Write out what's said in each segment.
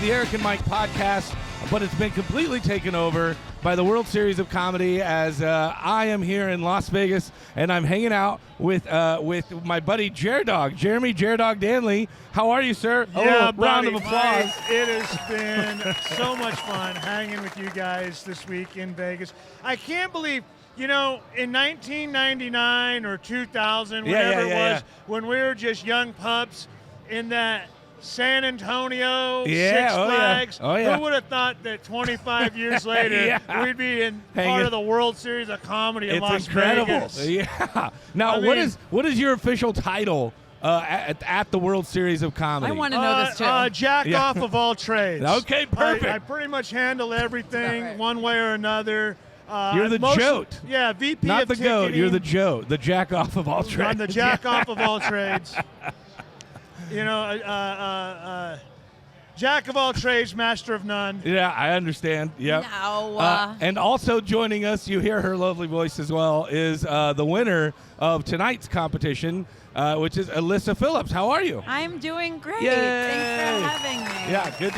the Eric and Mike podcast, but it's been completely taken over by the World Series of Comedy as I am here in Las Vegas, and I'm hanging out with my buddy Jer Dog, Jer Dog Danley. How are you, sir? Yeah, round of applause. Mike, it has been so much fun hanging with you guys this week in Vegas. I can't believe, in 1999 or 2000, whatever it was, when we were just young pups in that San Antonio, Six Flags. Oh, yeah. Who would have thought that 25 years later we'd be in part of the World Series of Comedy in Las Vegas? Yeah. Now, what is your official title at the World Series of Comedy? I want to know this too. Jack off of all trades. Okay, perfect. I pretty much handle everything one way or another. You're the jote. Yeah, VP Not of the ticketing. goat. You're the jote. The jack off of all trades. I'm the jack off of all trades. Jack of all trades, master of none. Yeah, I understand. Yep. No. And also joining us, you hear her lovely voice as well, is the winner of tonight's competition, which is Elyssa Phillips. How are you? I'm doing great. Yay. Thanks for having me. Yeah, good.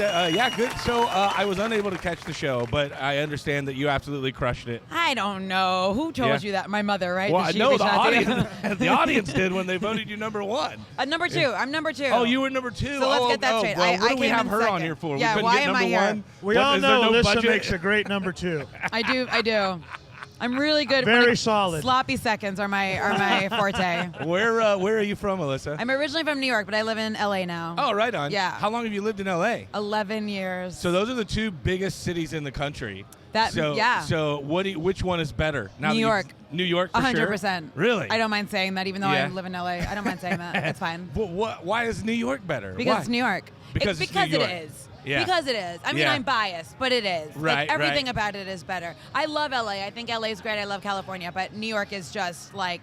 Good. So I was unable to catch the show, but I understand that you absolutely crushed it. I don't know. Who told you that? My mother, right? Well, Did she no, reach the out to you? audience, the audience did when they voted you number one. Number two. I'm number two. Oh, you were number two. So let's get that straight. Well, I what do we came have in her second. on here for? Yeah, we couldn't why get am number I here? one. We all is there know no Elyssa budget? makes a great number two. I do. I'm really good. Very solid. Sloppy seconds are my forte. Where are you from, Elyssa? I'm originally from New York, but I live in LA now. Oh, right on. Yeah. How long have you lived in LA? 11 years. So those are the two biggest cities in the country. Yeah. So which one is better? Now New York. New York for 100%. Sure? Really? I don't mind saying that, even though Yeah. I live in LA. I don't mind saying that. It's fine. Why is New York better? Because Why? it's New York. Because it's New York. it is. Yeah. Because it is. I mean, Yeah. I'm biased, but it is. Right, everything right. about it is better. I love LA. I think LA is great. I love California, but New York is just like.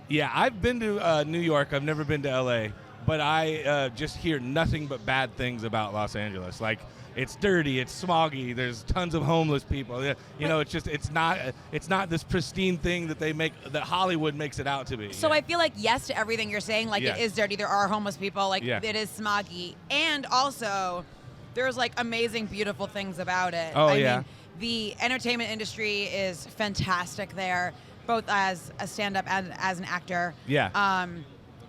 Yeah, I've been to New York. I've never been to LA, but I just hear nothing but bad things about Los Angeles. Like, it's dirty, it's smoggy, there's tons of homeless people. It's not this pristine thing that Hollywood makes it out to be. So I feel like yes to everything you're saying. Like, it is dirty. There are homeless people. Like, it is smoggy, and also there's like amazing, beautiful things about it. Oh, I yeah. mean, the entertainment industry is fantastic there, both as a stand-up and as an actor. Yeah.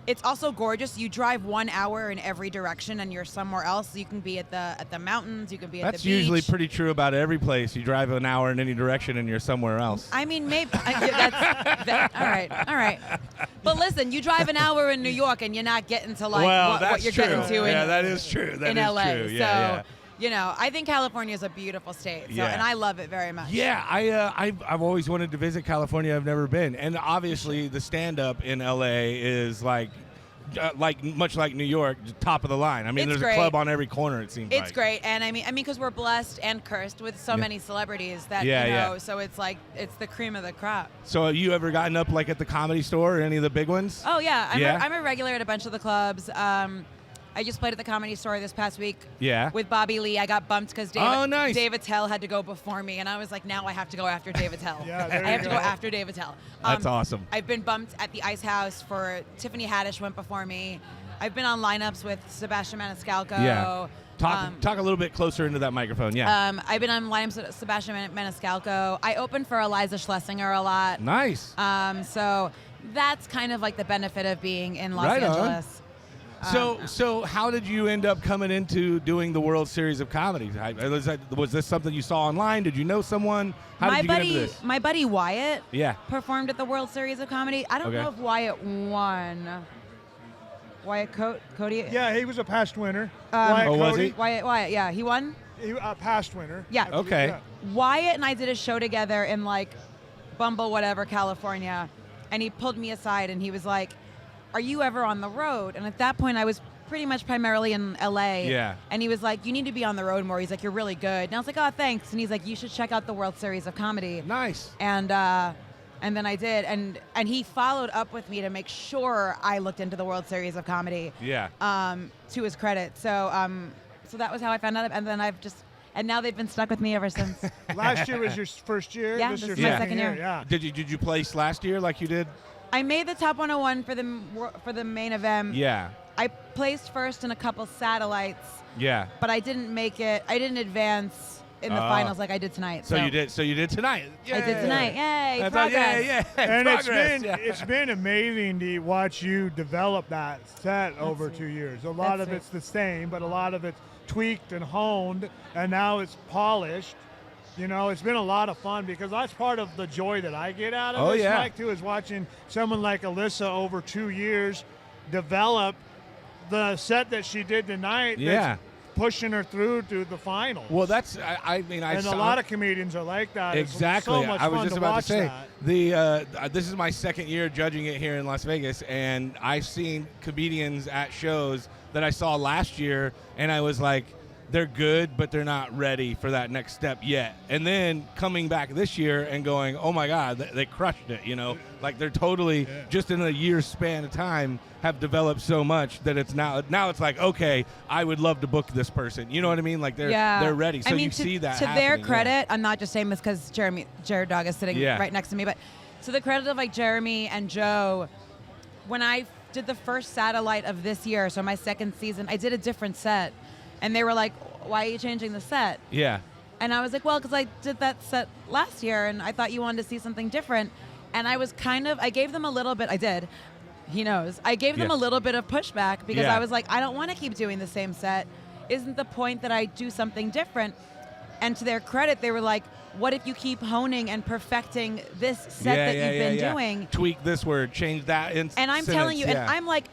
It's also gorgeous. You drive 1 hour in every direction, and you're somewhere else. You can be at the mountains. You can be at the beach. That's usually pretty true about every place. You drive an hour in any direction, and you're somewhere else. I mean, maybe. All right. But listen, you drive an hour in New York, and you're not getting to what you're getting to in that is true. That in is LA. true. So, I think California is a beautiful state, and I love it very much. Yeah, I've always wanted to visit California. I've never been, and obviously the stand-up in LA is like much like New York, top of the line. I mean, It's there's great. a club on every corner. It seems It's great, and I mean, because we're blessed and cursed with so many celebrities that so it's like it's the cream of the crop. So, have you ever gotten up like at the Comedy Store or any of the big ones? Oh yeah, I'm a regular at a bunch of the clubs. I just played at the Comedy Store this past week. Yeah. With Bobby Lee. I got bumped because nice. David Tell had to go before me, and I was like, now I have to go after David Tell. Yeah, I have to go after David Tell. That's awesome. I've been bumped at the Ice House for Tiffany Haddish went before me. I've been on lineups with Sebastian Maniscalco. Yeah. Talk a little bit closer into that microphone. Yeah. I've been on lineups with Sebastian Maniscalco. I opened for Eliza Schlesinger a lot. Nice. So that's kind of like the benefit of being in Los Right on. Angeles. So how did you end up coming into doing the World Series of Comedy? Was this something you saw online? Did you know someone? How did you get into this? My buddy Wyatt Yeah. performed at the World Series of Comedy. I don't know if Wyatt won. Wyatt Cody? Yeah, he was a past winner. Wyatt was he? Wyatt, yeah. He won? He past winner. Yeah. Okay. Yeah. Wyatt and I did a show together in like Bumble, whatever, California. And he pulled me aside and he was like, are you ever on the road? And at that point, I was pretty much primarily in LA. Yeah. And he was like, you need to be on the road more. He's like, you're really good. And I was like, oh, thanks. And he's like, you should check out the World Series of Comedy. Nice. And then I did. And he followed up with me to make sure I looked into the World Series of Comedy. Yeah. To his credit. So that was how I found out. And then and now they've been stuck with me ever since. Last year was your first year. Yeah, this this is is your my second year. Yeah. Did you place last year like you did? I made the top 101 for the main event. Yeah. I placed first in a couple satellites, Yeah. but I didn't make it. I didn't advance in the finals like I did tonight. So you did. So you did tonight. I did tonight. Yay! That's Progress. Yeah. And Progress. it's been amazing to watch you develop that set over 2 years. A lot of it's the same, but a lot of it's tweaked and honed, and now it's polished. You know, it's been a lot of fun because that's part of the joy that I get out of this, Mike, too, is watching someone like Elyssa over 2 years develop the set that she did tonight. That's pushing her through to the finals. Well, that's I mean I and saw a lot of comedians are like that. Exactly. It's so much I was fun just to about watch to say that. this is my second year judging it here in Las Vegas, and I've seen comedians at shows that I saw last year, and I was like, they're good, but they're not ready for that next step yet. And then coming back this year and going, oh my God, they crushed it, you know? Like they're totally, just in a year's span of time, have developed so much that it's now it's like, okay, I would love to book this person. You know what I mean? Like they're ready. So I mean, you see that to happening, their credit, I'm not just saying this because Jer Dog is sitting right next to me, but to the credit of like Jeremy and Joe, when I did the first satellite of this year, so my second season, I did a different set. And they were like, why are you changing the set? Yeah. And I was like, well, because I did that set last year, and I thought you wanted to see something different. And I was I gave them a little bit, I did. He knows. I gave them a little bit of pushback because I was like, I don't want to keep doing the same set. Isn't the point that I do something different? And to their credit, they were like, what if you keep honing and perfecting this set that you've been doing? Tweak this word, change that. And I'm telling you, and I'm like,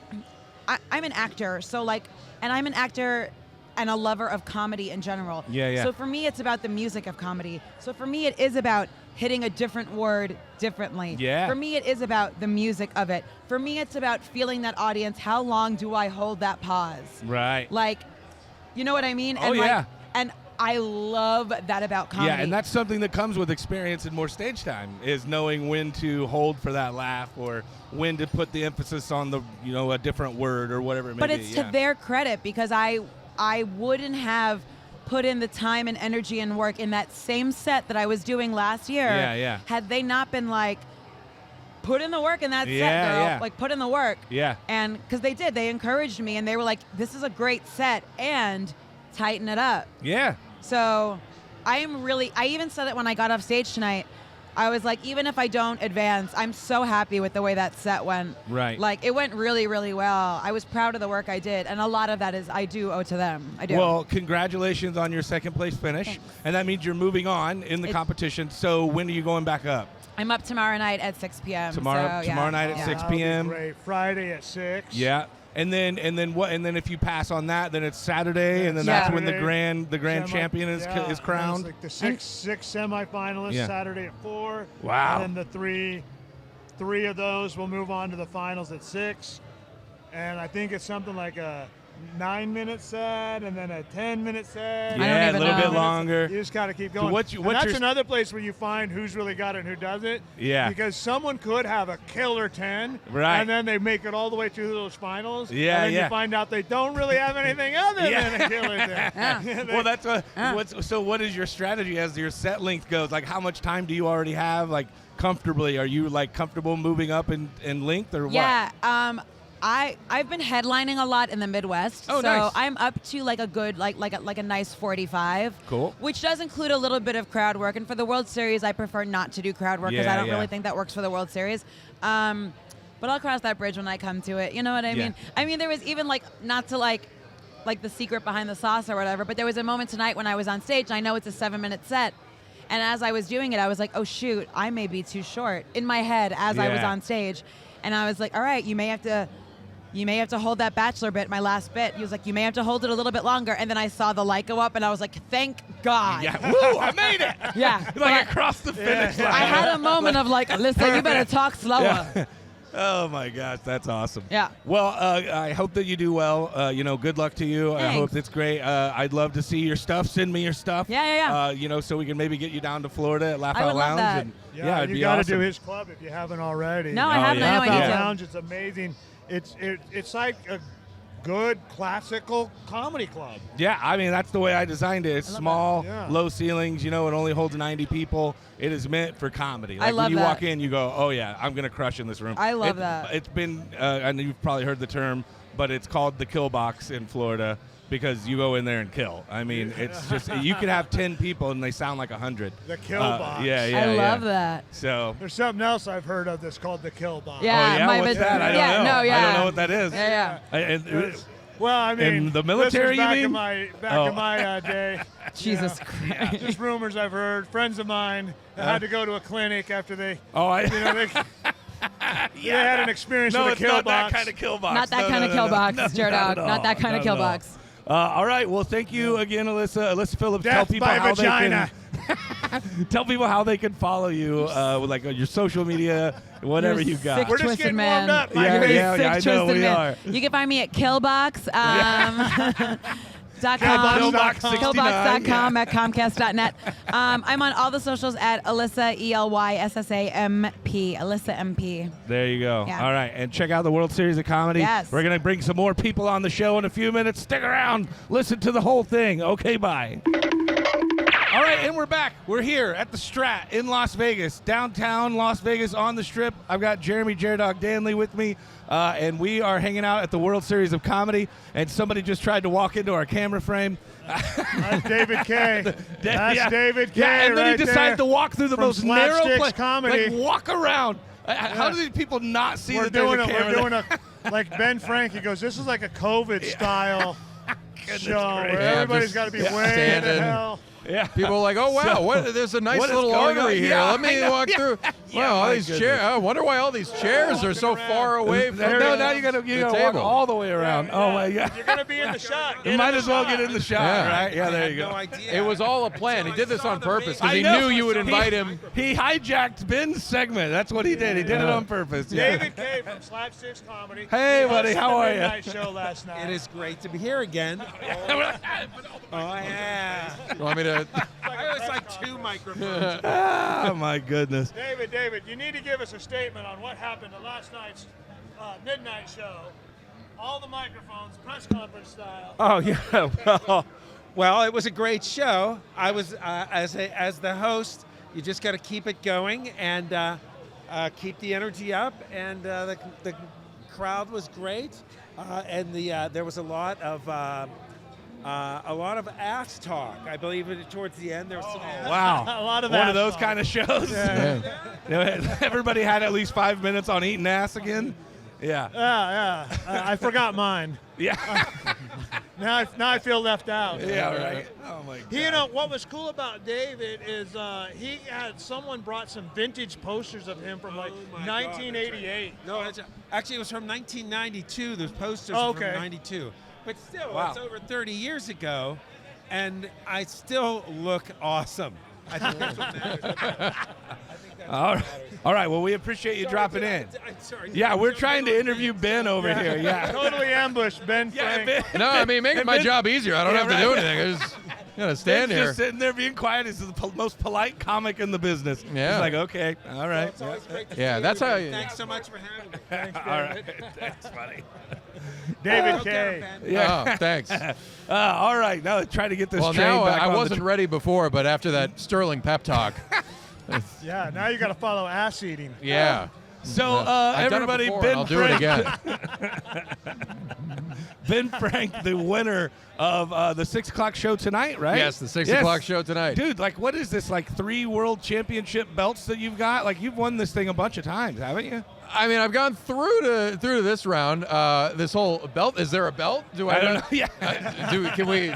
I'm an actor, so like, and I'm an actor and a lover of comedy in general. So for me, it's about the music of comedy. So for me, it is about hitting a different word differently. For me, it is about the music of it. For me, it's about feeling that audience. How long do I hold that pause? Right. Like, you know what I mean? Oh, and and I love that about comedy. Yeah, and that's something that comes with experience and more stage time, is knowing when to hold for that laugh or when to put the emphasis on the, you know, a different word or whatever it may be. But it's to their credit because I wouldn't have put in the time and energy and work in that same set that I was doing last year had they not been like, put in the work in that set, girl. Like, put in the work. And because they did. They encouraged me, and they were like, this is a great set, and tighten it up. So I even said it when I got off stage tonight. I was like, even if I don't advance, I'm so happy with the way that set went. Right. Like, it went really, really well. I was proud of the work I did, and a lot of that is I do owe to them. I do. Well, congratulations on your second place finish. Thanks. And that means you're moving on in the competition. So when are you going back up? I'm up tomorrow night at 6 p.m. Tomorrow night at 6 p.m. Great. Friday at 6. Yeah. And then if you pass on that, then it's Saturday, and then that's when the grand champion is crowned. It's like the six semifinalists Saturday at 4. Wow. And then the three of those will move on to the finals at 6. And I think it's something like a 9-minute set and then a 10-minute set. Yeah, a little bit longer. You just got to keep going. So that's another place where you find who's really got it and who doesn't. Yeah. Because someone could have a killer 10, right, and then they make it all the way through those finals. Yeah, and then you find out they don't really have anything other than a killer 10. Well, that's so what is your strategy as your set length goes? Like, how much time do you already have? Like, comfortably, are you like comfortable moving up in length or what? Yeah. I've been headlining a lot in the Midwest, so nice. I'm up to like a good like a nice 45. Cool. Which does include a little bit of crowd work, and for the World Series, I prefer not to do crowd work because I don't really think that works for the World Series. But I'll cross that bridge when I come to it. You know what I mean? I mean, there was even like not to like the secret behind the sauce or whatever, but there was a moment tonight when I was on stage. And I know it's a 7-minute set. And as I was doing it, I was like, oh, shoot, I may be too short in my head as I was on stage. And I was like, all right, you may have to hold that bachelor bit, my last bit. He was like, you may have to hold it a little bit longer. And then I saw the light go up, and I was like, thank God. Yeah, woo, I made it. Like across the finish line. I had a moment of like, Elyssa, you better talk slower. Yeah. Oh, my gosh, that's awesome. Yeah. Well, I hope that you do well. Good luck to you. Thanks. I hope it's great. I'd love to see your stuff. Send me your stuff. Yeah. So we can maybe get you down to Florida at Laugh I Out would love Lounge. that. And, you it'd got be to do awesome. his club if you haven't already. No, I haven't. I know I need to. Lounge, it's amazing. It's like a good classical comedy club. Yeah, I mean, that's the way I designed it. It's small, low ceilings, it only holds 90 people. It is meant for comedy. Like, I love when you that. walk in, you go, oh, yeah, I'm going to crush in this room. I love that. It's been, and you've probably heard the term, but it's called the Kill Box in Florida because you go in there and kill. I mean, it's just you could have 10 people and they sound like 100. The Kill Box. Yeah, I love that. So There's something else I've heard of that's called the Kill Box. Yeah, what's that? I don't know. No, yeah. I don't know what that is. Yeah. Well, I mean, in the military, this was you mean? Back in my day. Jesus Christ. Just rumors I've heard. Friends of mine that had to go to a clinic after they, they had an experience with a kill not box. that kind of kill box. Not that kind of kill box, Jer Dog. Not that kind of kill box. All right. Well, thank you again, Elyssa Phillips. Death tell people by how vagina. tell people how they can follow you, with like your social media, whatever you got. Sick, We're just twisted getting man. warmed up. I know we are. You can find me at Killbox. Killbox.com at Comcast.net. I'm on all the socials at Elyssa, ELYSSAMP. Elyssa MP. There you go. Yeah. All right. And check out the World Series of Comedy. Yes. We're going to bring some more people on the show in a few minutes. Stick around. Listen to the whole thing. Okay, bye. All right, and we're back. We're here at the Strat in Las Vegas, downtown Las Vegas on the Strip. I've got Jer Dog Danley with me, and we are hanging out at the World Series of Comedy, and somebody just tried to walk into our camera frame. That's David K. That's David K. Yeah, and then right he decided there. to walk through the From most narrow Slapsticks place. Comedy. Like, walk around. How do these people not see that there's a camera? We're doing like Ben Frank. He goes, this is like a COVID style show gracious. where everybody's got to be way standing. the hell. Yeah. People are like, oh, wow, there's a nice what is little going on? artery here. Yeah, Let me I know. walk through. Yeah, Wow, all my these goodness. chairs. I wonder why all these chairs are so far away from Now you gotta walk table. all the way around. Oh my God. You're going to be in the shot. You might as well get in the shot, Yeah. right? Yeah, there you go. No idea. It was all a plan. He did this on purpose because I he know. knew you would invite him. He hijacked Ben's segment. That's what he did. He did it on purpose. Yeah. David K. from Slapsticks Comedy. Hey, He buddy, hosted how the are ya? midnight show last night. It is great to be here again. Oh, yeah. You want me to? I was like 2 microphones. Oh my goodness. David, you need to give us a statement on what happened at last night's midnight show. All the microphones, press conference style. Oh, yeah. Well, it was a great show. I was, as the host, you just got to keep it going and keep the energy up. And the crowd was great. And there was a lot of ass talk. I believe towards the end there was some ass. Wow. A lot of One ass of those talk. kind of shows. Yeah. You know, everybody had at least 5 minutes on eating ass again. Yeah. Yeah. I forgot mine. Yeah. Now I feel left out. Yeah, right. Oh my God. You know what was cool about David is someone brought some vintage posters of him from like Oh my 1988. No, actually it was from 1992. Those posters Oh, were okay. from 92. But still, Wow. it's over 30 years ago, and I still look awesome. I think that's what matters. All right. Well, we appreciate you dropping in. I'm sorry. Yeah, we're trying to interview Ben over here. Yeah. Totally ambushed Ben Yeah, Frank. Ben. No, I mean, making my Ben- job easier. I don't Yeah, have to right. do anything. I just gotta stand Ben's here. just sitting there being quiet. He's the most polite comic in the business. Yeah. He's like, okay, all right. It's always great to Yeah, see that's how everybody. you- Thanks so much for having me. All right. That's funny. David Go get K. 'em, Ben. Yeah. Oh, thanks. All right. Now try to get this Well, train now back I on wasn't the ready before, but after that Sterling pep talk, Yeah, now you got to follow ass eating. yeah. So I've done it everybody, before, Ben and I'll do it Frank, again. Ben Frank, the winner of the 6 o'clock show tonight, right? Yes, the 6 Yes. o'clock show tonight. Dude, like, what is this? Like 3 world championship belts that you've got? Like, you've won this thing a bunch of times, haven't you? I mean, I've gone through to this round. This whole belt. Is there a belt? Do I don't know. Yeah. Can we?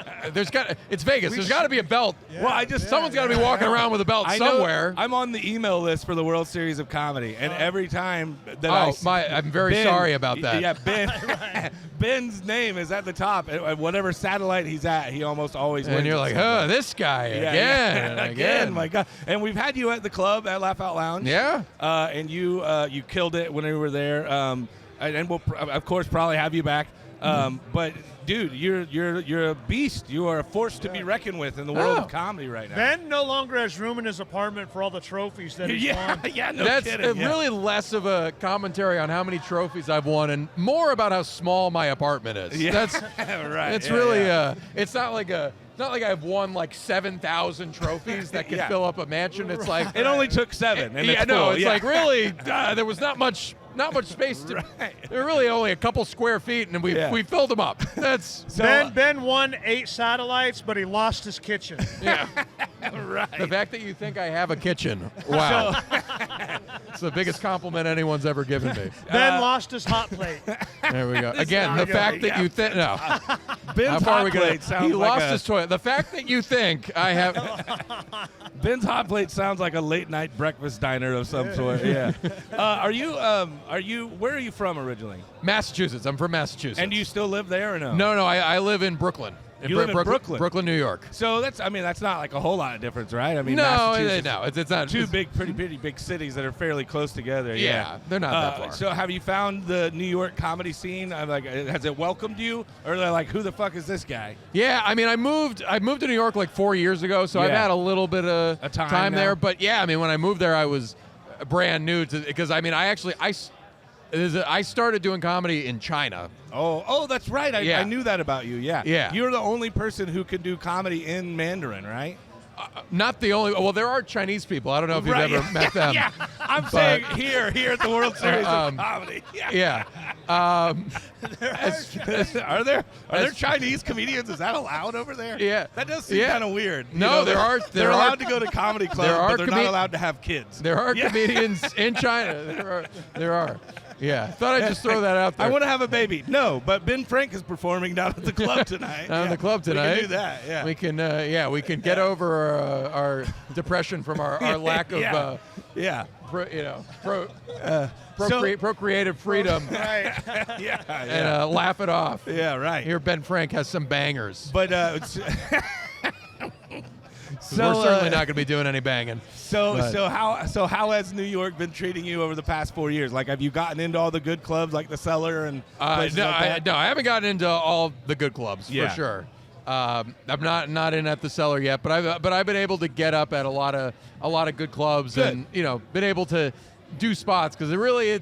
It's Vegas. There's got to be a belt. Well, I just Someone's got to be walking around with a belt I know somewhere. I'm on the email list for the World Series of Comedy, and every time that I'm very Ben- sorry about that. Yeah, Ben. Ben's name is at the top. At whatever satellite he's at, he almost always wins. And you're at like, some oh, point. this guy Yeah, again, yeah. and again. My God. And we've had you at the club at Laugh Out Lounge. Yeah. And you killed it when we were there. And we'll of course probably have you back. But dude, you're a beast. You are a force to be reckoned with in the world Oh. of comedy right now. Ben no longer has room in his apartment for all the trophies that he's yeah, won. yeah, no That's kidding. Yeah. really less of a commentary on how many trophies I've won and more about how small my apartment is. Yeah. That's right. It's yeah, really yeah. it's not like I've won like 7,000 trophies that could Yeah. fill up a mansion. It's like It only took 7. And yeah, it's no, full. it's Yeah. like really there was not much not much space. Right. They're really only a couple square feet, and we filled them up. That's Ben won 8 satellites, but he lost his kitchen. yeah. Right. The fact that you think I have a kitchen, wow, it's the biggest compliment anyone's ever given me. Ben lost his hot plate. There we go. Again, the fact that you think no. Ben's How far are we hot going? plate sounds He like lost a, his toilet. The fact that you think I have. Ben's hot plate sounds like a late night breakfast diner of some sort. Yeah. Are you? Where are you from originally? Massachusetts. I'm from Massachusetts. And do you still live there or no? No, I live in Brooklyn. You live in Brooklyn? Brooklyn, New York. So that's not like a whole lot of difference, right? I mean, No, Massachusetts, it's not. two pretty big cities that are fairly close together. Yeah, they're not that far. So have you found the New York comedy scene? Has it welcomed you, or they're like, who the fuck is this guy? Yeah, I mean, I moved to New York like 4 years ago, so I've Yeah. had a little bit of A time now. there. But yeah, I mean, when I moved there, I was brand new because I mean, I started doing comedy in China. Oh, that's right. I knew that about you. Yeah. Yeah. You're the only person who can do comedy in Mandarin, right? Not the only. Well, there are Chinese people. I don't know if you've Right. ever met them. Yeah. I'm saying here at the World Series of Comedy. Yeah. Are there Chinese comedians? Is that allowed over there? Yeah. That does seem Yeah. kind of weird. No, they're there are- allowed to go to comedy clubs, but they're not allowed to have kids. There are Yeah. comedians in China. There are. Yeah. Thought I'd just throw that out there. I want to have a baby. No, but Ben Frank is performing down at the club tonight. Down at the club tonight. We can do that. Yeah. We can get over our depression from our lack of yeah. procreative freedom Right. Yeah. and laugh it off. Yeah. Right. Here, Ben Frank has some bangers. But We're certainly not going to be doing any banging. So how has New York been treating you over the past 4 years? Like, have you gotten into all the good clubs like the Cellar and places No, like that? I haven't gotten into all the good clubs Yeah. for sure. I'm not in at the Cellar yet, but I've been able to get up at a lot of good clubs. Good. And been able to do spots because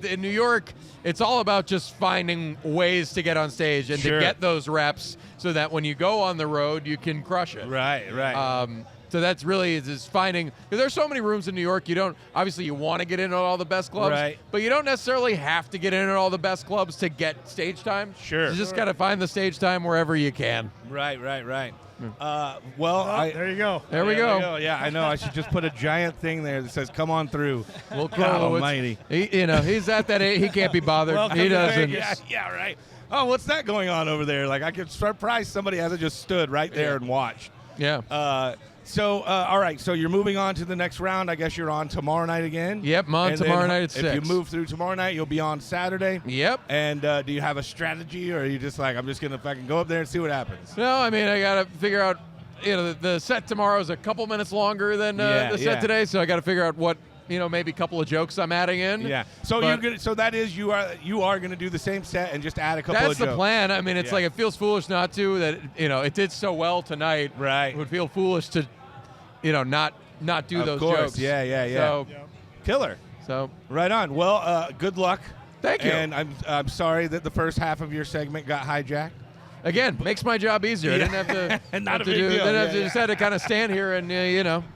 in New York it's all about just finding ways to get on stage and Sure. to get those reps so that when you go on the road you can crush it. Right. So that's really is finding, because there's so many rooms in New York. You want to get in at all the best clubs, Right. but you don't necessarily have to get in at all the best clubs to get stage time. Sure. You just got to find the stage time wherever you can. Right. Oh, there you go. There we go. Yeah, I know. I should just put a giant thing there that says, "Come on through." We'll God go. almighty. He's at that age. He can't be bothered. Welcome He to doesn't. Vegas. Yeah, right. Oh, what's that going on over there? Like, I could surprise somebody hasn't just stood right there and watched. Yeah. All right. So you're moving on to the next round. I guess you're on tomorrow night again. Yep, I'm on And tomorrow then night at If 6. you move through tomorrow night, you'll be on Saturday. Yep. And do you have a strategy, or are you just like, I'm just gonna fucking go up there and see what happens? No, I mean, I got to figure out, the set tomorrow is a couple minutes longer than the set today, so I got to figure out what, maybe a couple of jokes I'm adding in. Yeah. So But you are gonna do the same set and just add a couple of that's jokes. the plan. I mean, it's Yeah. like it feels foolish not to. That it did so well tonight. Right. It would feel foolish to, not do Of those course. jokes. Yeah. So, Killer. so Right on. Well, good luck. Thank you. And I'm sorry that the first half of your segment got hijacked. again, makes my job easier. I didn't have to. Not have a to big do. deal. Didn't have to Yeah, just had to kind of stand here and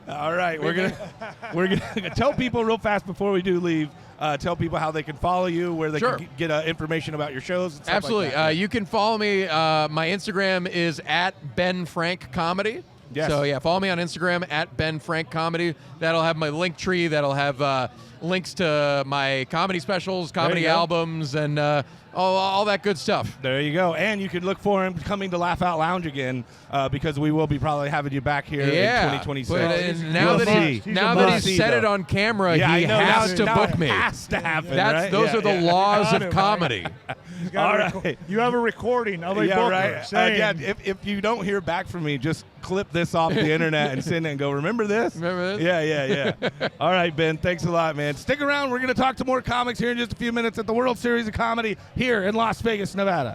All right, we're gonna tell people real fast before we do leave. Tell people how they can follow you, where they Sure. can get information about your shows. And stuff Absolutely. Like that. You can follow me. My Instagram is at Ben Frank Comedy. Yes. So yeah, follow me on Instagram at Ben Frank Comedy. That'll have my link tree. That'll have links to my comedy specials, comedy you go. albums, and all that good stuff. There you go. And you can look for him coming to Laugh Out Lounge again because we will be probably having you back here in 2026. But now We'll that see. He's now a that must. he's said it on camera, Yeah, he I know. has to now book it me. has to happen. That's right? those Yeah, are the yeah. laws Got of it, comedy. He's got All right. you have a recording of a Yeah, booker right. saying, Yeah, if you don't hear back from me, just clip this off the internet and send it and go, remember this? Remember this? Yeah. All right, Ben. Thanks a lot, man. Stick around. We're going to talk to more comics here in just a few minutes at the World Series of Comedy here in Las Vegas, Nevada.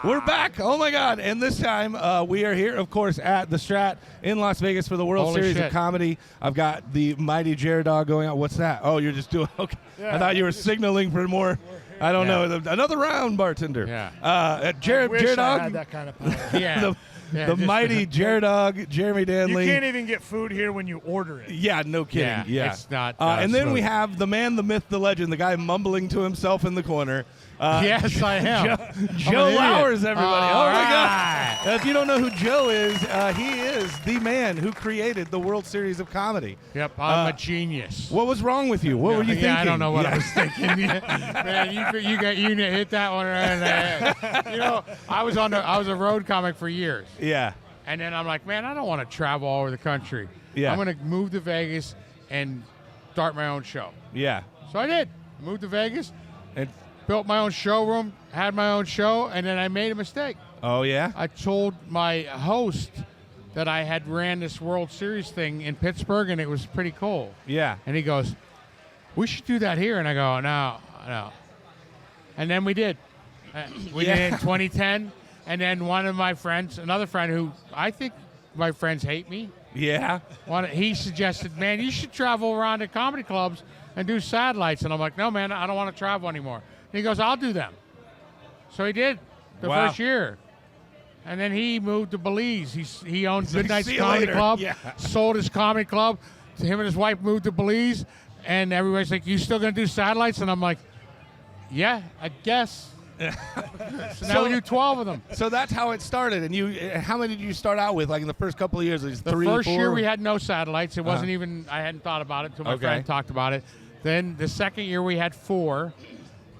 We're back. Oh, my God. And this time we are here, of course, at the Strat in Las Vegas for the World Holy Series of shit. Comedy. I've got the mighty Jer Dog going out. What's that? Oh, you're just doing okay. I thought you were signaling for more. I don't know. Another round, bartender. Yeah. I Jer wish I Dog. had that kind of power. Yeah. Yeah, the mighty Jer Dog, Jeremy You Danley. can't even get food here when you order it. Yeah, no kidding. Yeah. it's not. And then smooth. we have the man, the myth, the legend, the guy mumbling to himself in the corner. Yes, I am. Joe idiot. Lowers, everybody. All oh, my right. God. If you don't know who Joe is, he is the man who created the World Series of Comedy. Yep, I'm a genius. What was wrong with you? What were you thinking? I don't know what I was thinking. Man, you hit that one right in the head. You know, I was a road comic for years. Yeah. And then I'm like, man, I don't want to travel all over the country. Yeah. I'm going to move to Vegas and start my own show. Yeah. So I did. Moved to Vegas, And built my own showroom, had my own show, and then I made a mistake. oh, yeah? I told my host that I had ran this World Series thing in Pittsburgh, and it was pretty cool. Yeah. And he goes, we should do that here. And I go, no. And then we did. We did it in 2010. And then one of my friends, another friend who I think my friends hate me, Yeah. he suggested, man, you should travel around to comedy clubs and do satellites. And I'm like, no, man, I don't want to travel anymore. And he goes, I'll do them. So he did the Wow. first year. And then he moved to Belize. He owned He's like, Good Night's "See you Comedy later." Club, Yeah. sold his comedy club. Him and his wife moved to Belize. And everybody's like, you still going to do satellites? And I'm like, yeah, I guess. So now we do 12 of them. So that's how it started. And you, how many did you start out with? Like in the first couple of years, it was The 3, first 4? year we had no satellites. It wasn't even, I hadn't thought about it until my Okay. friend talked about it. Then the second year we had 4.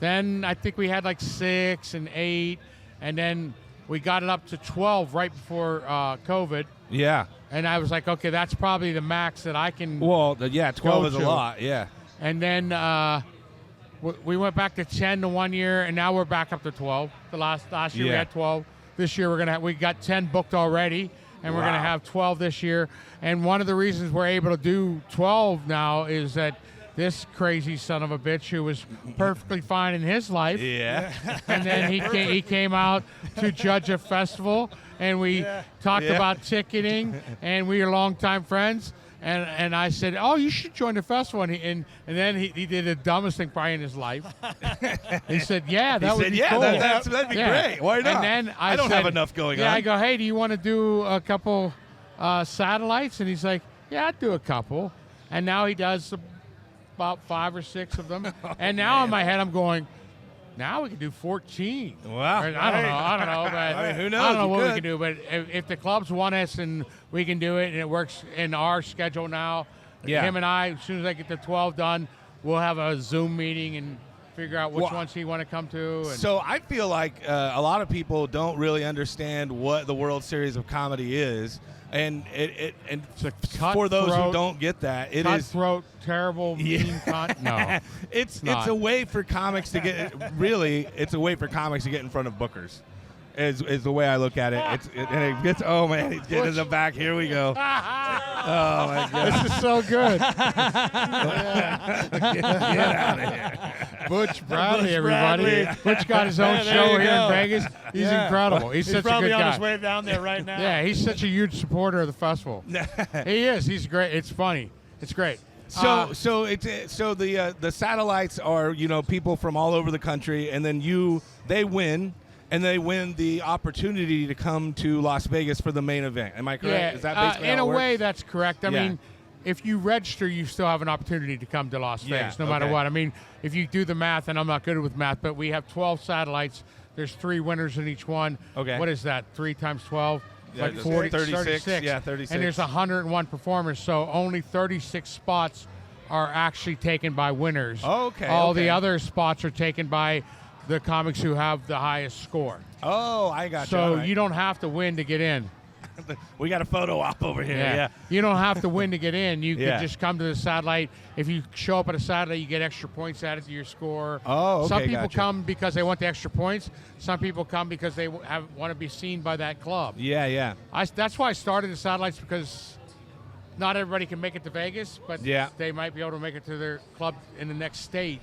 Then I think we had like 6 and 8. And then we got it up to 12 right before COVID. Yeah. And I was like, okay, that's probably the max that I can. Well, yeah, 12 Go is a to. lot. Yeah. And then we went back to 10 to 1 year, and now we're back up to 12. The last year we Yeah. had 12. This year we got 10 booked already, and we're Wow. gonna have 12 this year. And one of the reasons we're able to do 12 now is that this crazy son of a bitch who was perfectly fine in his life, Yeah. and then he came out to judge a festival, and we talked Yeah. about ticketing, and we are longtime friends. And I said, oh, you should join the festival. And then he did the dumbest thing probably in his life. He said, yeah, that He would said, be yeah, cool. that'd be great. Why not? And then I don't said, have enough going yeah, on. I go, hey, do you want to do a couple satellites? And he's like, yeah, I'd do a couple. And now he does about 5 or 6 of them. And now in my head, I'm going, now we can do 14. Wow. Or, I don't know. But I mean, who knows? I don't know You what we could. can do. But if the clubs want us and we can do it and it works in our schedule now, Yeah. him and I, as soon as I get the 12 done, we'll have a Zoom meeting and figure out which Well, ones he want to come to. And So I feel like a lot of people don't really understand what the World Series of Comedy is, and it's a for those who cutthroat- don't get that, it is cutthroat, terrible, mean no. it's not. a way for comics to get really it's a way for comics to get in front of bookers. Is the way I look at it. And it gets. Oh man, he's getting in the back. Here we go. Oh my god, This is so good. get out of here. Butch Bradley, Butch everybody. Bradley. Butch got his own Yeah, there show you here in go. Vegas. He's Yeah. incredible. He's such a probably good on guy. his way down there right now. Yeah, he's such a huge supporter of the festival. He is. He's great. It's funny. It's great. So the satellites are people from all over the country, and then they win. And they win the opportunity to come to Las Vegas for the main event. Am I correct? yeah, Is that basically in how a it way works? that's correct. I Yeah. mean, if you register, you still have an opportunity to come to Las Yeah, Vegas, no matter okay. what. I mean, if you do the math, and I'm not good with math, but we have 12 satellites. There's 3 winners in each one. Okay. What is that? 3 times 12? Yeah, Like that's 36. Yeah, 36. And there's 101 performers, so only 36 spots are actually taken by winners. Oh, okay, All okay. the other spots are taken by the comics who have the highest score. Oh, I got you. So All right. you don't have to win to get in. We got a photo op over here. Yeah. You don't have to win to get in. You Yeah. can just come to the satellite. If you show up at a satellite, you get extra points added to your score. Oh, okay, Some people gotcha. come because they want the extra points. Some people come because they want to be seen by that club. Yeah. That's why I started the satellites, because not everybody can make it to Vegas, but Yeah. they might be able to make it to their club in the next state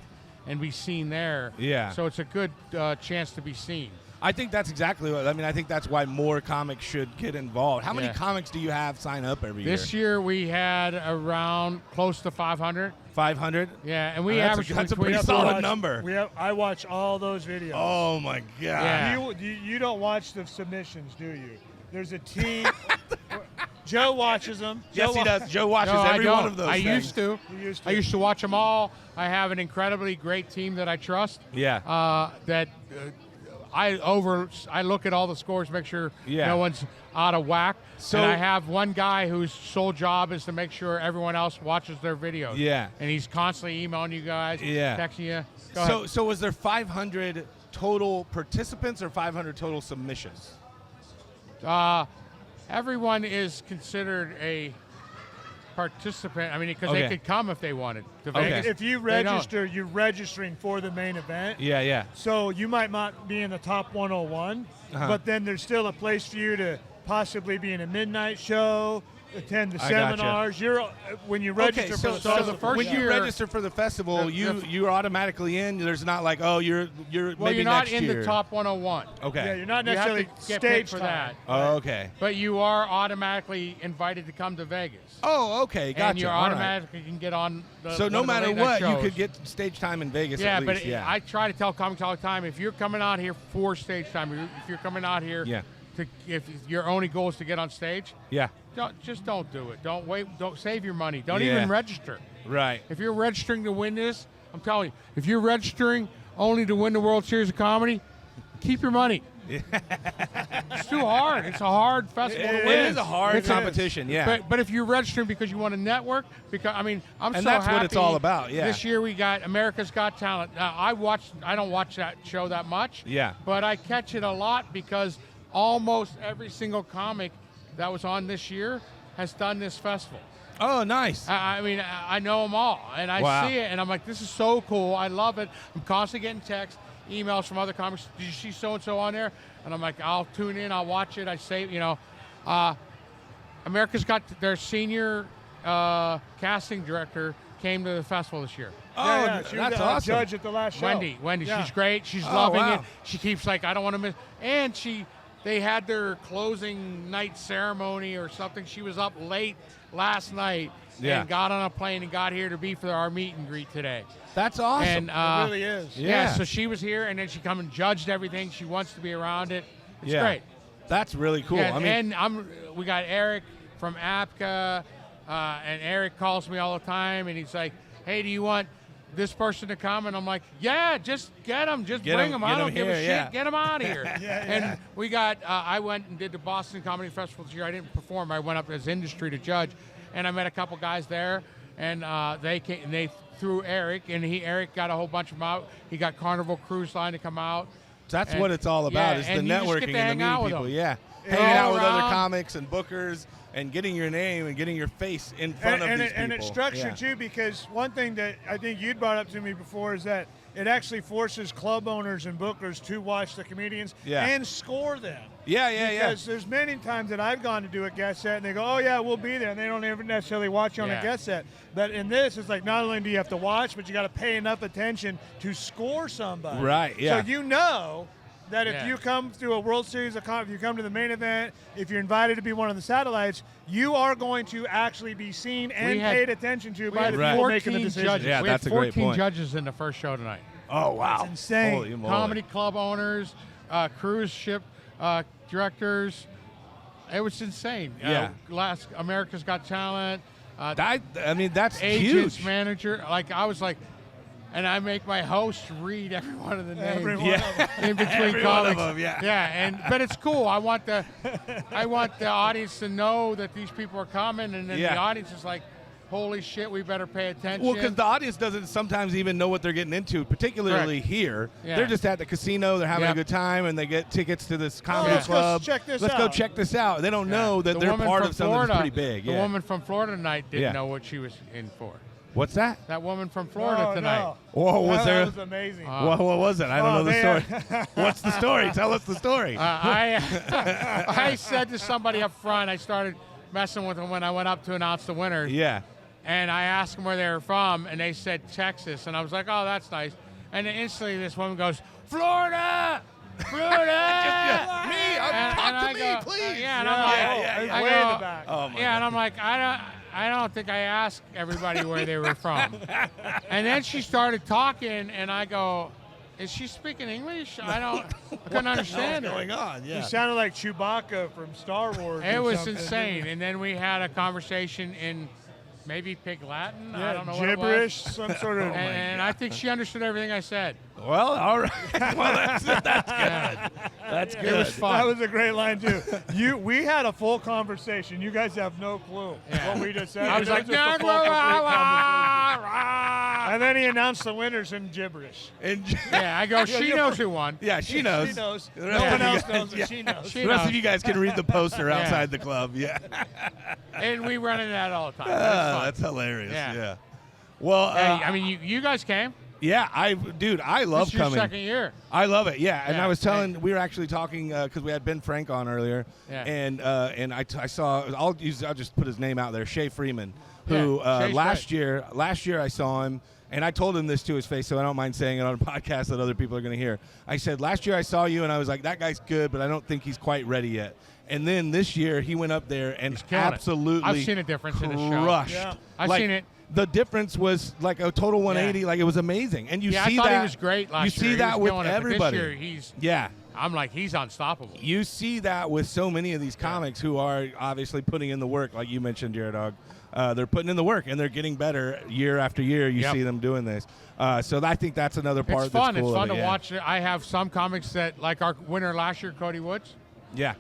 and be seen there. Yeah. So it's a good chance to be seen. I think that's exactly what. I mean, I think that's why more comics should get involved. How many Yeah. comics do you have sign up every year? This year we had around close to 500. 500. Yeah, and we That's a- average that's a between pretty We have to solid watch- number. I watch all those videos. Oh my god. Yeah. You don't watch the submissions, do you? There's a T. Joe watches them. Yes, he does. Joe watches No, I every one don't. of those. I things. used to. You used to. I used to watch them all. I have an incredibly great team that I trust. Yeah. I look at all the scores, make sure Yeah. no one's out of whack. So- and I have one guy whose sole job is to make sure everyone else watches their videos. Yeah. And he's constantly emailing you guys, Yeah. texting you. Go ahead. So was there 500 total participants or 500 total submissions? Everyone is considered a participant. I mean, because Okay. they could come if they wanted to Okay. Vegas. If you They don't. register, you're registering for the main event. Yeah, yeah. So you might not be in the top 101, Uh-huh. but then there's still a place for you to possibly be in a midnight show, attend the I gotcha. seminars. You're when you register for the so festival. the first when you year- register for the festival, you're automatically in. There's not like, oh, you're Well, maybe you're not next in year. the top 101. Okay. Yeah, you're not You have necessarily to get stage picked for time. that. Oh, okay. But you are automatically invited to come to Vegas. Oh, okay. Gotcha. And you All right. automatically can get on the So no one of the matter late night what, you shows. could get stage time in Vegas. Yeah, at but least. Yeah. I try to tell comics all the time, if you're coming out here for stage time, if you're coming out here Yeah. if your only goal is to get on stage, Yeah. don't do it. Don't wait. Don't save your money. Don't Yeah. even register. Right. If you're registering to win this, I'm telling you, if you're registering only to win the World Series of Comedy, keep your money. It's too hard. It's a hard festival to It win. is a hard It's competition. Yeah. But if you're registering because you want to network, because I'm And so that's what happy. it's all about, yeah. This year we got America's Got Talent. Now, I don't watch that show that much. Yeah. But I catch it a lot because almost every single comic that was on this year has done this festival. Oh, nice. I mean, I know them all, and I Wow. see it, and I'm like, this is so cool. I love it. I'm constantly getting texts, emails from other comics. Did you see so-and-so on there? And I'm like, I'll tune in. I'll watch it. I say, America's Got their senior casting director came to the festival this year. Oh, Yeah, she was that's a awesome. judge at the last show. Wendy, Yeah. she's great. She's Oh, loving wow. it. She keeps like, I don't want to miss. And they had their closing night ceremony or something. She was up late last night Yeah. and got on a plane and got here to be for our meet and greet today. That's awesome. And It really is. Yeah. so she was here, and then she come and judged everything. She wants to be around it. It's Yeah. great. That's really cool. Yeah, I mean, and we got Eric from APCA, and Eric calls me all the time, and he's like, "Hey, do you want this person to come?" And I'm like, "Yeah, just get them, just Get bring 'em- them. I get don't 'em give a here, shit. yeah. Get them out of here." Yeah. And we got. I went and did the Boston Comedy Festival this year. I didn't perform. I went up as industry to judge, and I met a couple guys there, and they came. And they threw Eric, and Eric got a whole bunch of them out. He got Carnival Cruise Line to come out. that's and- what it's all about yeah, is the and you just get networking to and the hang meeting out with people. them. Yeah. Yeah. Hanging out All with other around. comics and bookers and getting your name and getting your face in front of these people. And it's structured Yeah. too, because one thing that I think you'd brought up to me before is that it actually forces club owners and bookers to watch the comedians Yeah. and score them. Yeah, yeah, yeah. Because there's many times that I've gone to do a guest set and they go, "Oh yeah, we'll be there," and they don't ever necessarily watch you on Yeah. a guest set. But in this, it's like not only do you have to watch, but you got to pay enough attention to score somebody. Right, yeah. So you know that if Yeah. you come to a World Series of Comedy, if you come to the main event, if you're invited to be one of the satellites, you are going to actually be seen and We had- paid attention to We by had the people making the 14 decision. judges. Yeah, we had that's a great 14 point. judges in the first show tonight. Oh, wow. That's insane. Holy moly. Comedy club owners, cruise ship directors. It was insane. Yeah. Last America's Got Talent. I mean, that's Agents, huge. manager. Like I was like, and I make my host read every one of the names. Every one Yeah. of them. In between Every one of comics. them, yeah. Yeah, but it's cool. I want the audience to know that these people are coming, and then Yeah. the audience is like, holy shit, we better pay attention. Well, because the audience doesn't sometimes even know what they're getting into, particularly Correct. here. Yeah. They're just at the casino, they're having Yep. a good time, and they get tickets to this comedy let's go club. check this Let's go out. check this out. They don't know that The they're woman part from of something Florida, that's pretty big. The Yeah. woman from Florida tonight didn't Yeah. know what she was in for. What's that? That woman from Florida Oh, tonight. no. Whoa, was That there? was amazing. What was it? I don't Oh, know the man. story. What's the story? Tell us the story. I said to somebody up front, I started messing with them when I went up to announce the winners. Yeah. And I asked them where they were from, and they said Texas. And I was like, oh, that's nice. And then instantly this woman goes, Florida! Florida! Me, And talk I to go, me, please. yeah, and I'm Yeah, like, yeah, yeah. I Way go, in the back. Oh my yeah, and I'm like, I don't think I asked everybody where they were from. And then she started talking, and I go, is she speaking English? I don't couldn't understand What's her. going on? You Yeah. sounded like Chewbacca from Star Wars. It or was something. insane. And then we had a conversation in maybe Pig Latin. Yeah, I don't know gibberish, what it was. some sort of. And I think she understood everything I said. Well, all right. Well, that's good. That's good. It was fun. That was a great line too. We had a full conversation. You guys have no clue Yeah. what we just said. I was It like, just a full, complete conversation. yeah, And then he announced the winners in gibberish. I go, she knows who won. Yeah, she knows. She knows. The No rest of one you else guys- knows that yeah. she knows. She The rest knows. of you guys can read the poster Yeah. outside the club. Yeah. And we run into that all the time. That's fun. That's hilarious. Yeah. Yeah. Well, Hey, I mean, you guys came. yeah, I love This is your coming. second year. I love it. Yeah, and Yeah, I was telling, we were actually talking because we had Ben Frank on earlier, Yeah. and I saw. I'll just put his name out there, Shay Freeman, who Yeah, Shay's last year I saw him, and I told him this to his face, so I don't mind saying it on a podcast that other people are going to hear. I said last year I saw you, and I was like, that guy's good, but I don't think he's quite ready yet. And then this year he went up there and killing it. absolutely I've seen a difference in his show. crushed. Yeah. I've Like, seen it. The difference was like a total 180. Like it was amazing, and you Yeah, see I thought that he was great last you year. see He that was with killing it, but everybody. This year, Yeah, I'm like, he's unstoppable. you see that with so many of these comics who are obviously putting in the work, like you mentioned, Jer Dog. They're putting in the work, and they're getting better year after year. You Yep. see them doing this. So I think that's another part It's fun. that's cool It's fun of to it, yeah. watch. I have some comics that, like our winner last year, Cody Woods. Yeah.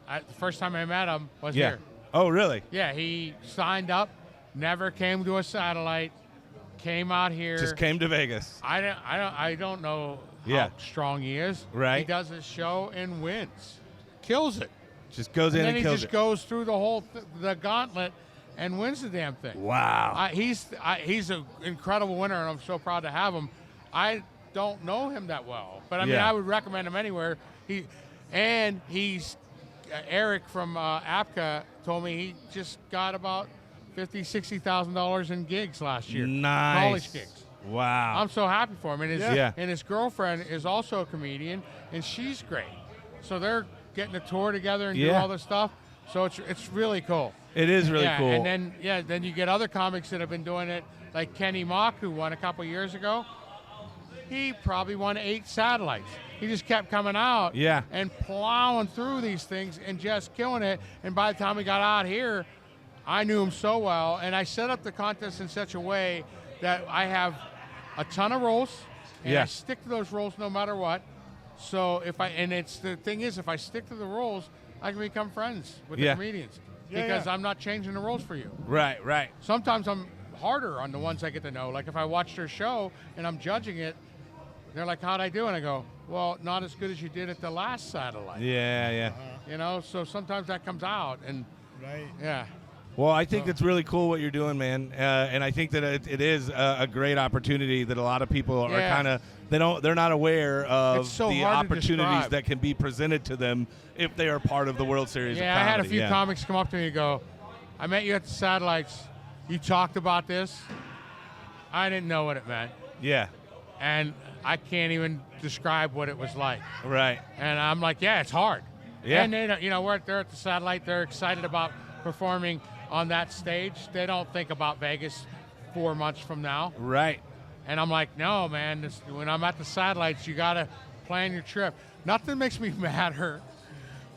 The first time I met him was Yeah. here. Oh, really? Yeah, he signed up, never came to a satellite, came out here. Just came to Vegas. I don't know Yeah. how strong he is. Right. He does his show and wins, kills it. Just goes in And then and he kills just it. goes through the whole the gauntlet and wins the damn thing. Wow. He's an incredible winner, and I'm so proud to have him. I don't know him that well, but I mean, Yeah. I would recommend him anywhere. He's Eric from APCA told me he just got about $50,000-$60,000 in gigs last year. Nice. College gigs. Wow. I'm so happy for him. And his, Yeah. and his girlfriend is also a comedian, and she's great. So they're getting a tour together and do Yeah. all this stuff. So it's really cool. It is really yeah, cool. And then you get other comics that have been doing it, like Kenny Mock, who won a couple years ago. He probably won 8 satellites. He just kept coming out Yeah. and plowing through these things and just killing it. And by the time we got out here, I knew him so well, and I set up the contest in such a way that I have a ton of roles, and Yeah. I stick to those roles no matter what. So the thing is, if I stick to the roles, I can become friends with Yeah. the comedians Yeah, because yeah. I'm not changing the roles for you. right, right. Sometimes I'm harder on the ones I get to know. Like if I watch their show and I'm judging it, they're like, "How'd I do?" And I go, "Well, not as good as you did at the last satellite." Yeah, yeah. You know, so sometimes that comes out, and Right. yeah. Well, I think it's really cool what you're doing, man, and I think that it is a great opportunity that a lot of people are Yeah. kind of they're not aware of It's so the hard to opportunities describe. that can be presented to them if they are part of the World Series. Yeah, of I comedy. had a few yeah. comics come up to me and go, "I met you at the satellites. You talked about this. I didn't know what it meant, Yeah, and I can't even describe what it was like." right. And I'm like, "Yeah, it's hard." Yeah. And they don't, they're at the satellite. They're excited about performing on that stage. They don't think about Vegas 4 months from now. Right. And I'm like, "No, man. When I'm at the satellites, you gotta plan your trip." Nothing makes me madder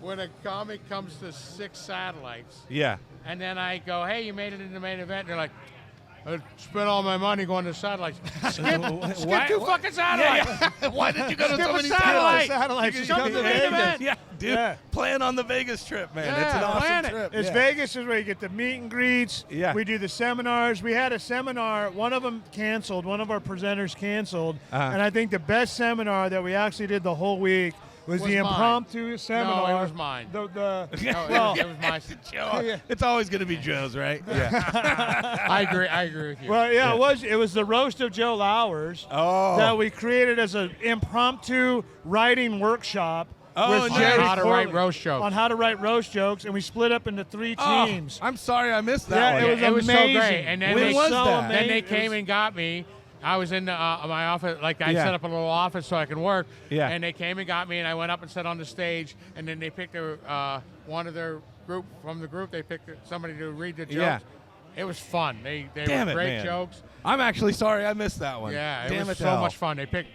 when a comic comes to 6 satellites, Yeah. and then I go, "Hey, you made it in the main event." And they're like, "I spent all my money going to satellites." Skip Why- 2 fucking satellites. Yeah. Why did you go to Skip so a many satellite. Satellites. You You come come to to main Vegas. event. Yeah, dude. Yeah. Plan on the Vegas trip, man. Yeah, it's an awesome plan it. trip. It's yeah. Vegas is where you get the meet and greets. Yeah. We do the seminars. We had a seminar. One of them canceled. One of our presenters canceled. Uh-huh. And I think the best seminar that we actually did the whole week was Was the mine. impromptu seminar. No, it was mine. The No, well, it was my. Joe, Yeah. It's always going to be Joe's, right? Yeah. I agree with you. well, yeah, it was the roast of Joe Lowers Oh. that we created as an impromptu writing workshop. Oh, with nice. Jerry On how to Corley- write roast jokes. On how to write roast jokes, and we split up into 3 Oh, teams. I'm sorry I missed that Yeah, one. it was It was so amazing. great. And then When they, was so that? then they amazing. came and got me. I was in my office, like I Yeah. set up a little office so I could work. Yeah. And they came and got me, and I went up and sat on the stage. And then they picked one of their group from the group. They picked somebody to read the jokes. Yeah. It was fun. They Damn were it, great man. jokes. I'm actually sorry I missed that one. Yeah, Damn it was to so hell. much fun. They picked.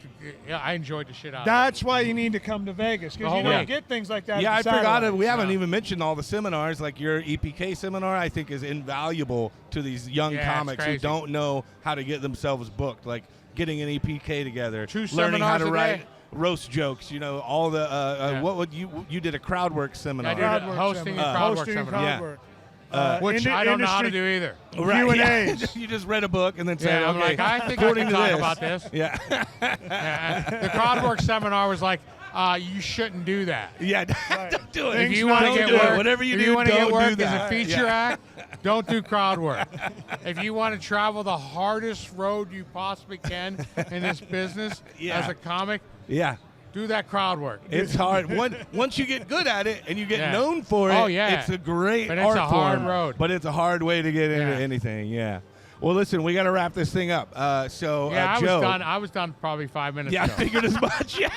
Yeah, I enjoyed the shit out of it. That's why you need to come to Vegas because The you whole don't week. get things like that. Yeah, I at the forgot it. satellites. We haven't Yeah. even mentioned all the seminars. Like your EPK seminar, I think is invaluable to these young Yeah, it's comics who crazy. don't know how to get themselves booked. Like getting an EPK together, 2 learning how seminars to a write day. roast jokes. All the Yeah. what would you did a crowd work seminar. I did Crowd a work hosting seminar. and crowd work Hosting and seminar. crowd Yeah. work. Which I don't know how to do either. Right, Q&As. yeah. You just read a book and then said, Yeah, I'm okay, like, I think I according can to talk this. about this. Yeah. Yeah. The crowd work seminar was like, you shouldn't do that. Yeah, Right. don't do it. Things If you not want to Don't get do it. work, Whatever you if do, you want to don't get do work as that. a feature Yeah. act, don't do crowd work. If you want to travel the hardest road you possibly can in this business Yeah. as a comic, Yeah. do that crowd work. It's hard. Once you get good at it and you get Yeah. known for it, Oh, yeah. it's a great But it's art a hard form, road. But it's a hard way to get into Yeah. anything. Yeah. Well, listen, we got to wrap this thing up. So, Yeah, Joe. I was done probably 5 minutes Yeah, I ago. figured as much. Yeah.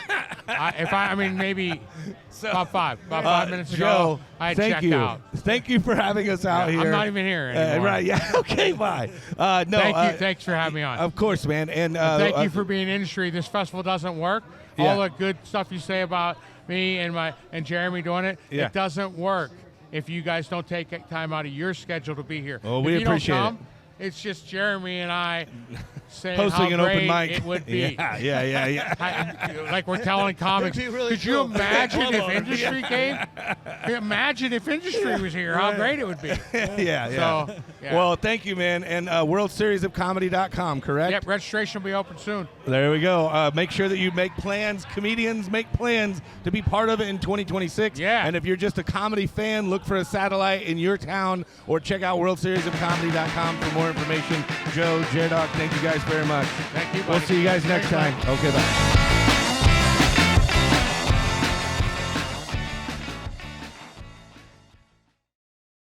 I mean, maybe So, about 5 minutes Joe, ago, I had thank checked you. out. Thank you for having us out Yeah, here. I'm not even here anymore. Right. Yeah. Okay. Bye. No. Thank you. Thanks for having me on. Of course, man. And Thank you for being industry. This festival doesn't work. Yeah. All the good stuff you say about me and Jeremy doing it, Yeah. it doesn't work if you guys don't take time out of your schedule to be here. Well, if we you appreciate don't it. come, it's just Jeremy and I saying hosting how an great open mic. it would be. Yeah. Like we're telling comics. It'd be really Could you cool. imagine Club if owner. industry came? Imagine if industry was here. How great it would be. Yeah. So, yeah. Well, thank you, man. And worldseriesofcomedy.com, correct? Yep, registration will be open soon. There we go. Make sure that you make plans. Comedians make plans to be part of it in 2026. Yeah. And if you're just a comedy fan, look for a satellite in your town or check out worldseriesofcomedy.com for more information. Joe, Jer Dog, thank you guys very much. Thank you, We'll buddy. see you guys next Thanks, time. Okay, bye.